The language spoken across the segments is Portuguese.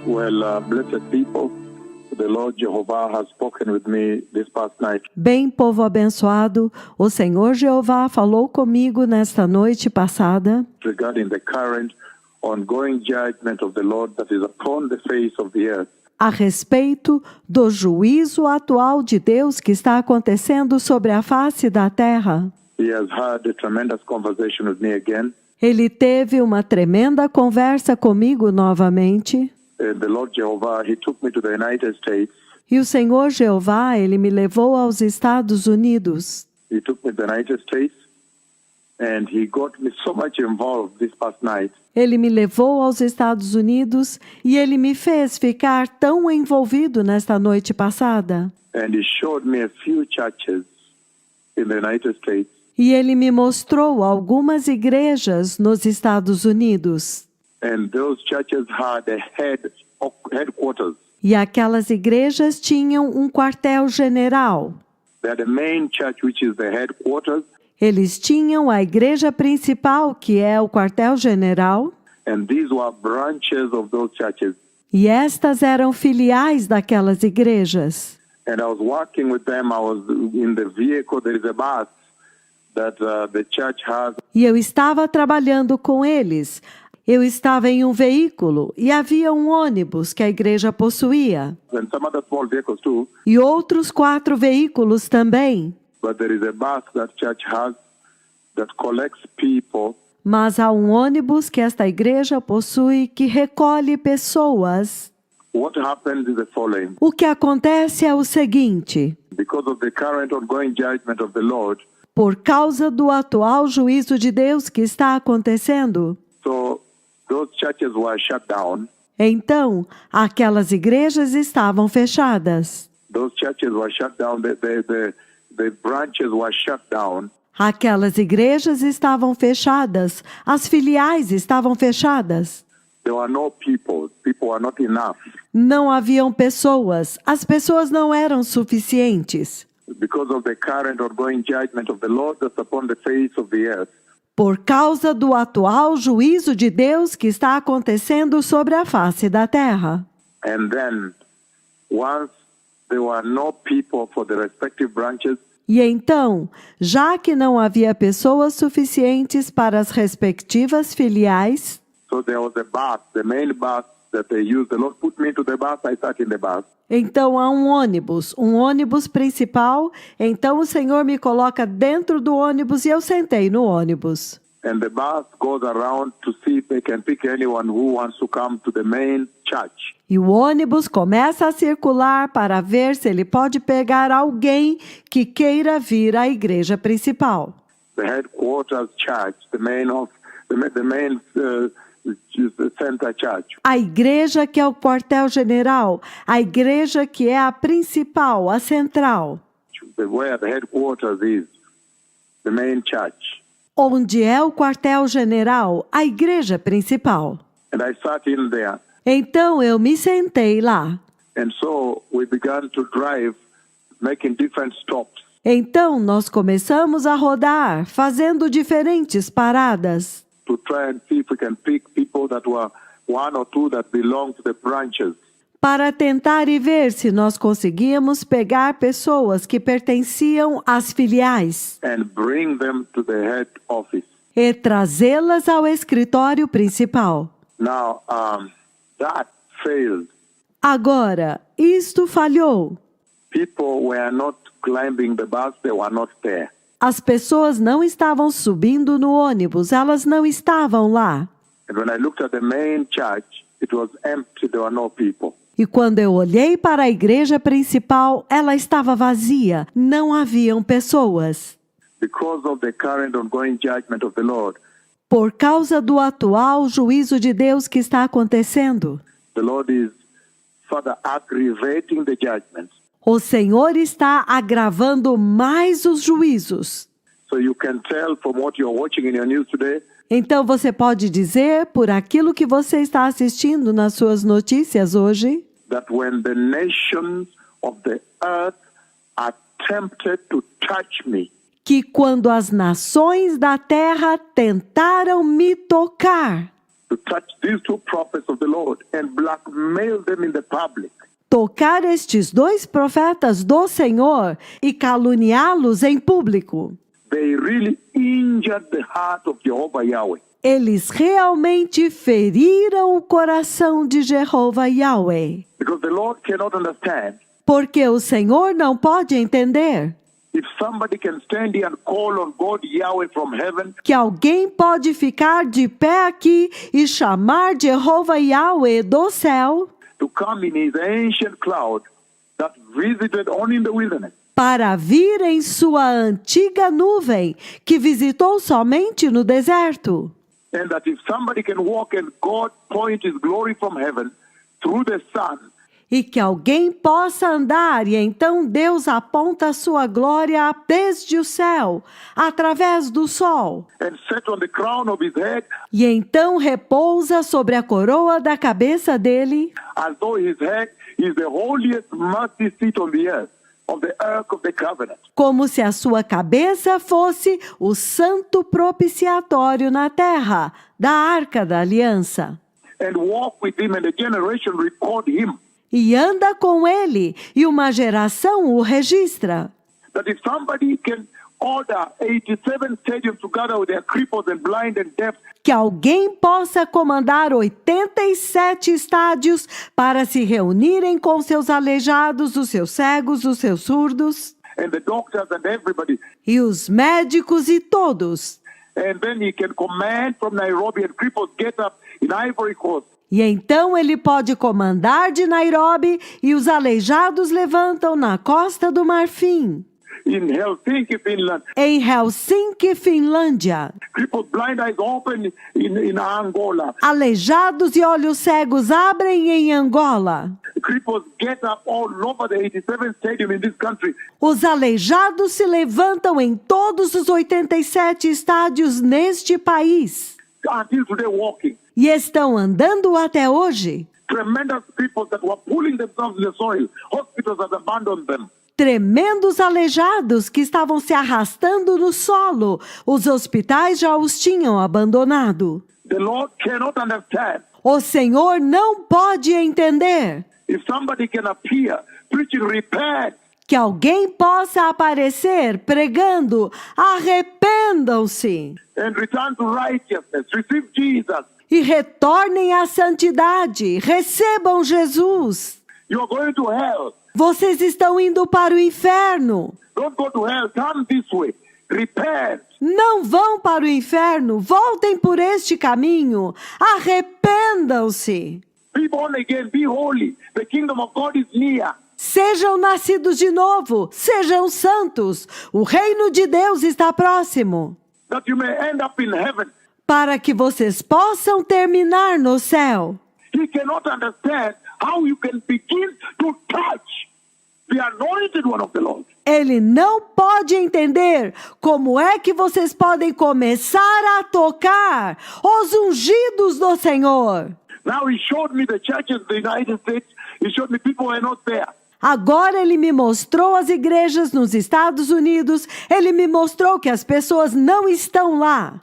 Blessed people, the Lord Jehovah has spoken with me this past night. Bem, povo abençoado, o Senhor Jeová falou comigo nesta noite passada Regarding the current ongoing judgment of the Lord that is upon the face of the earth. a respeito do juízo atual de Deus que está acontecendo sobre a face da terra. He has had a tremendous conversation with me again. Ele teve uma tremenda conversa comigo novamente. And the Lord Jehovah, he took me to the United States. E o Senhor Jeová, Ele me levou aos Estados Unidos. He took me to the United States and he got me so much involved this past night. Ele me levou aos Estados Unidos e Ele me fez ficar tão envolvido nesta noite passada. And he showed me a few churches in the United States. E Ele me mostrou algumas igrejas nos Estados Unidos. And those churches had a headquarters. E aquelas igrejas tinham um quartel-general. They had a main church, which is the headquarters. Eles tinham a igreja principal, que é o quartel-general. And these were branches of those churches. E estas eram filiais daquelas igrejas. And I was working with them. I was in the vehicle. There is a bus that the church has. E eu estava trabalhando com eles. Eu estava em um veículo e havia um ônibus que a igreja possuía. And some other small vehicles too. E outros 4 veículos também. But there is a bus that church has that collects people. Mas há um ônibus que esta igreja possui que recolhe pessoas. What happens is the following. O que acontece é o seguinte: Because of the current ongoing judgment of the Lord, por causa do atual juízo de Deus que está acontecendo, so those churches were shut down. então aquelas igrejas estavam fechadas. Those churches were shut down. The branches were shut down. Aquelas igrejas estavam fechadas. As filiais estavam fechadas. There were no people. People were not enough. Não haviam pessoas. As pessoas não eram suficientes. Because of the current ongoing judgment of the Lord that's upon the face of the earth. Por causa do atual juízo de Deus que está acontecendo sobre a face da terra. And then, once there were no people for the respective branches, E então, já que não havia pessoas suficientes para as respectivas filiais, so there was a bus, the main bus that they used. The Lord put me into the bus. I sat in the bus. então há um ônibus principal. Então o Senhor me coloca dentro do ônibus e eu sentei no ônibus. And the bus goes around to see if they can pick anyone who wants to come to the main church. E o ônibus começa a circular para ver se ele pode pegar alguém que queira vir à igreja principal. The headquarters church, the main center church. A igreja que é o quartel-general, a igreja que é a principal, a central. Where the headquarters is, the main church. Onde é o quartel-general, a igreja principal. And I sat in there. Então eu me sentei lá. And so we began to drive, making different stops. Então nós começamos a rodar, fazendo diferentes paradas. To try and see if we can pick people that were one or two that belong to the branches. Para tentar e ver se nós conseguíamos pegar pessoas que pertenciam às filiais. And bring them to the head office. E trazê-las ao escritório principal. Now, that failed. Agora, isto falhou. People were not climbing the bus, they were not there. As pessoas não estavam subindo no ônibus, elas não estavam lá. And when I looked at the main church, it was empty, there were no people. E quando eu olhei para a igreja principal, ela estava vazia, não haviam pessoas. Because of the current ongoing judgment of the Lord, por causa do atual juízo de Deus que está acontecendo, the Lord is further aggravating the judgment. O Senhor está agravando mais os juízos. So you can tell from what you're watching in your news today, então você pode dizer, por aquilo que você está assistindo nas suas notícias hoje, that when the nations of the earth are tempted to touch me, que quando as nações da terra tentaram me tocar, to touch these two prophets of the Lord and blackmail them in the public, tocar estes dois profetas do Senhor e caluniá-los em público, they really injured the heart of Jehovah Yahweh. eles realmente feriram o coração de Jeová Yahweh. Because the Lord cannot understand Porque o Senhor não pode entender if somebody can stand here and call on God Yahweh from heaven que alguém pode ficar de pé aqui e chamar Jeová Yahweh do céu to come in his ancient cloud that visited only in the wilderness, para vir em sua antiga nuvem que visitou somente no deserto. and that if somebody can walk and God point his glory from heaven through the sun, E que alguém possa andar e então Deus aponta a sua glória desde o céu, através do sol. and set on the crown of his head E então repousa sobre a coroa da cabeça dele, as though his head is the holiest mercy seat on the earth, of the ark of the covenant. como se a sua cabeça fosse o santo propiciatório na terra, da arca da aliança. And walk with him, and a generation record him. E anda com ele, e uma geração o registra. That if somebody can order 87 stadiums together with their cripples and blind and deaf, Que alguém possa comandar 87 estádios para se reunirem com seus aleijados, os seus cegos, os seus surdos, and the doctors and everybody, e os médicos e todos. and then he can command from Nairobi and cripples get up in Ivory Coast, E então ele pode comandar de Nairobi e os aleijados levantam na Costa do Marfim, in Helsinki, Finland, em Helsinki, Finlândia. cripples blind eyes open in Angola, Aleijados e olhos cegos abrem em Angola. cripples get up all over the 87 stadium in this country, Os aleijados se levantam em todos os 87 estádios neste país until today walking. e estão andando até hoje. Tremendous people that were pulling themselves in the soil, hospitals that abandoned them. Tremendos aleijados que estavam se arrastando no solo. Os hospitais já os tinham abandonado. The Lord cannot understand. O Senhor não pode entender If somebody can appear preaching repent, que alguém possa aparecer pregando: arrependam-se and return to righteousness, receive Jesus, e retornem à santidade, recebam Jesus. you are going to hell. Vocês estão indo para o inferno. Don't go to hell, turn this way. Repent. Não vão para o inferno, voltem por este caminho. Arrependam-se. Be born again, be holy. The kingdom of God is near. Sejam nascidos de novo, sejam santos. O reino de Deus está próximo. That you may end up in heaven. Para que vocês possam terminar no céu. He cannot understand how you can begin to touch the anointed one of the Lord. Ele não pode entender como é que vocês podem começar a tocar os ungidos do Senhor. Now he showed me the churches in the United States. He showed me people who are not there. Agora ele me mostrou as igrejas nos Estados Unidos. Ele me mostrou que as pessoas não estão lá.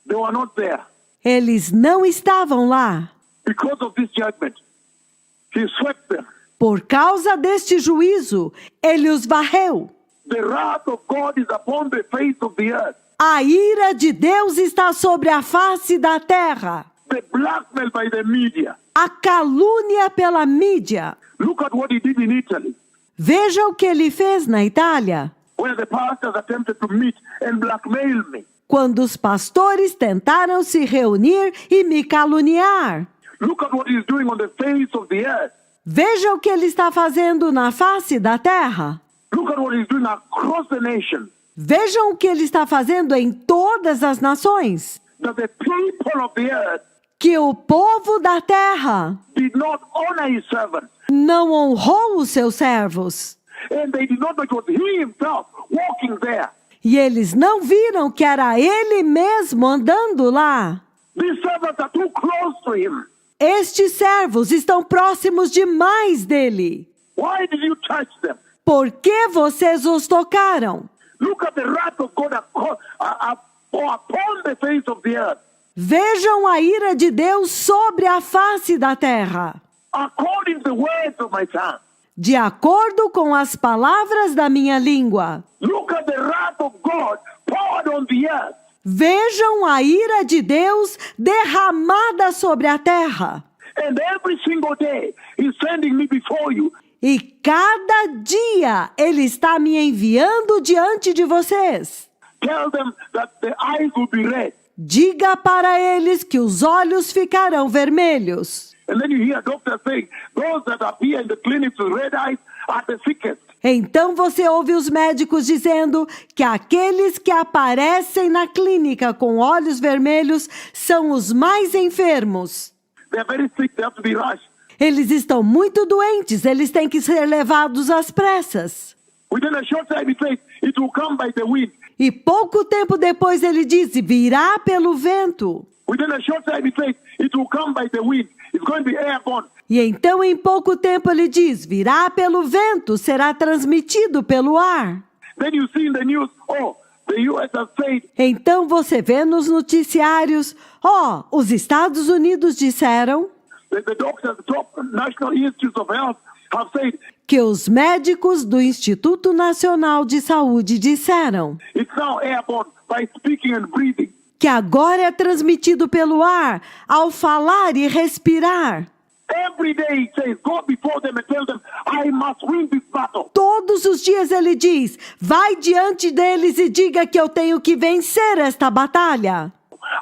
They were not there. Eles não estavam lá. Because of this judgment, he swept them. Por causa deste juízo, ele os varreu. The wrath of God is upon the face of the earth. A ira de Deus está sobre a face da terra. The blackmail by the media. A calúnia pela mídia. Look at what he did in Italy, Veja o que ele fez na Itália, where the pastors attempted to meet and blackmail me. quando os pastores tentaram se reunir e me caluniar. Look at what he's doing on the face of the earth. Veja o que ele está fazendo na face da terra. Look at what he's doing across the nation. Vejam o que ele está fazendo em todas as nações. That the people of the earth Que o povo da terra did not honor his servants. não honrou os seus servos. And they did not know it was he himself walking there. E eles não viram que era ele mesmo andando lá. These servants are too close to him. Estes servos estão próximos demais dele. Why did you touch them? Por que vocês os tocaram? Look at the wrath of God upon the face of the earth. Vejam a ira de Deus sobre a face da terra, according to the words of my tongue. de acordo com as palavras da minha língua. Look at the wrath of God poured on the earth. Vejam a ira de Deus derramada sobre a terra. And every single day, He's sending me before you. E cada dia Ele está me enviando diante de vocês. Tell them that the eyes will be red. Diga para eles que os olhos ficarão vermelhos. And then you hear doctors saying, those that appear in the clinics with red eyes are the sickest. Então você ouve os médicos dizendo que aqueles que aparecem na clínica com olhos vermelhos são os mais enfermos. They're very sick, they have to be rushed. Eles estão muito doentes, eles têm que ser levados às pressas. Within a short time, it says, it will come by the wind. E pouco tempo depois ele disse, virá pelo vento. Within a short time, it says, it will come by the wind. It's going to be airborne. E então em pouco tempo ele diz, virá pelo vento, será transmitido pelo ar. Then you see in the news, oh, the U.S. has said, Então você vê nos noticiários, os Estados Unidos disseram the doctors, the top National Institutes of Health have said, que os médicos do Instituto Nacional de Saúde disseram it's now airborne by speaking and breathing. que agora é transmitido pelo ar ao falar e respirar. Every day he says, go before them and tell them, I must win this battle. Todos os dias ele diz, vai diante deles e diga que eu tenho que vencer esta batalha.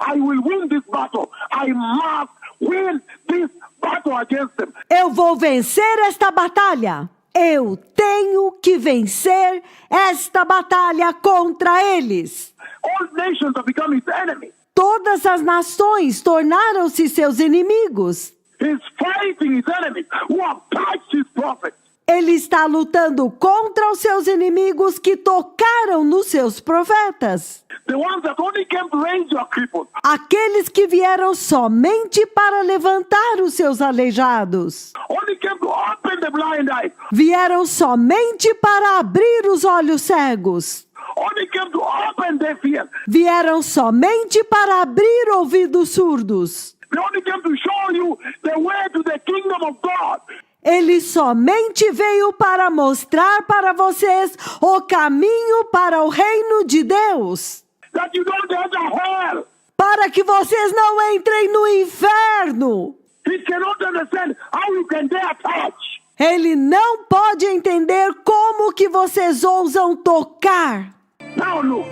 I will win this battle. I must win this battle against them. Eu vou vencer esta batalha. Eu tenho que vencer esta batalha contra eles. All nations have become his enemies. Todas as nações tornaram-se seus inimigos. He's fighting his enemies who have touched his prophets. Ele está lutando contra os seus inimigos que tocaram nos seus profetas. The ones that only came to raise your cripples. Aqueles que vieram somente para levantar os seus aleijados. Only came to open the blind eyes. Vieram somente para abrir os olhos cegos. Only came to open their ears. Vieram somente para abrir ouvidos surdos. They only came to show you the way to the kingdom of God. Ele somente veio para mostrar para vocês o caminho para o reino de Deus. That you don't enter hell. Para que vocês não entrem no inferno. He cannot understand how you can dare touch. Ele não pode entender como que vocês ousam tocar. Now look.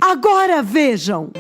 Agora vejam.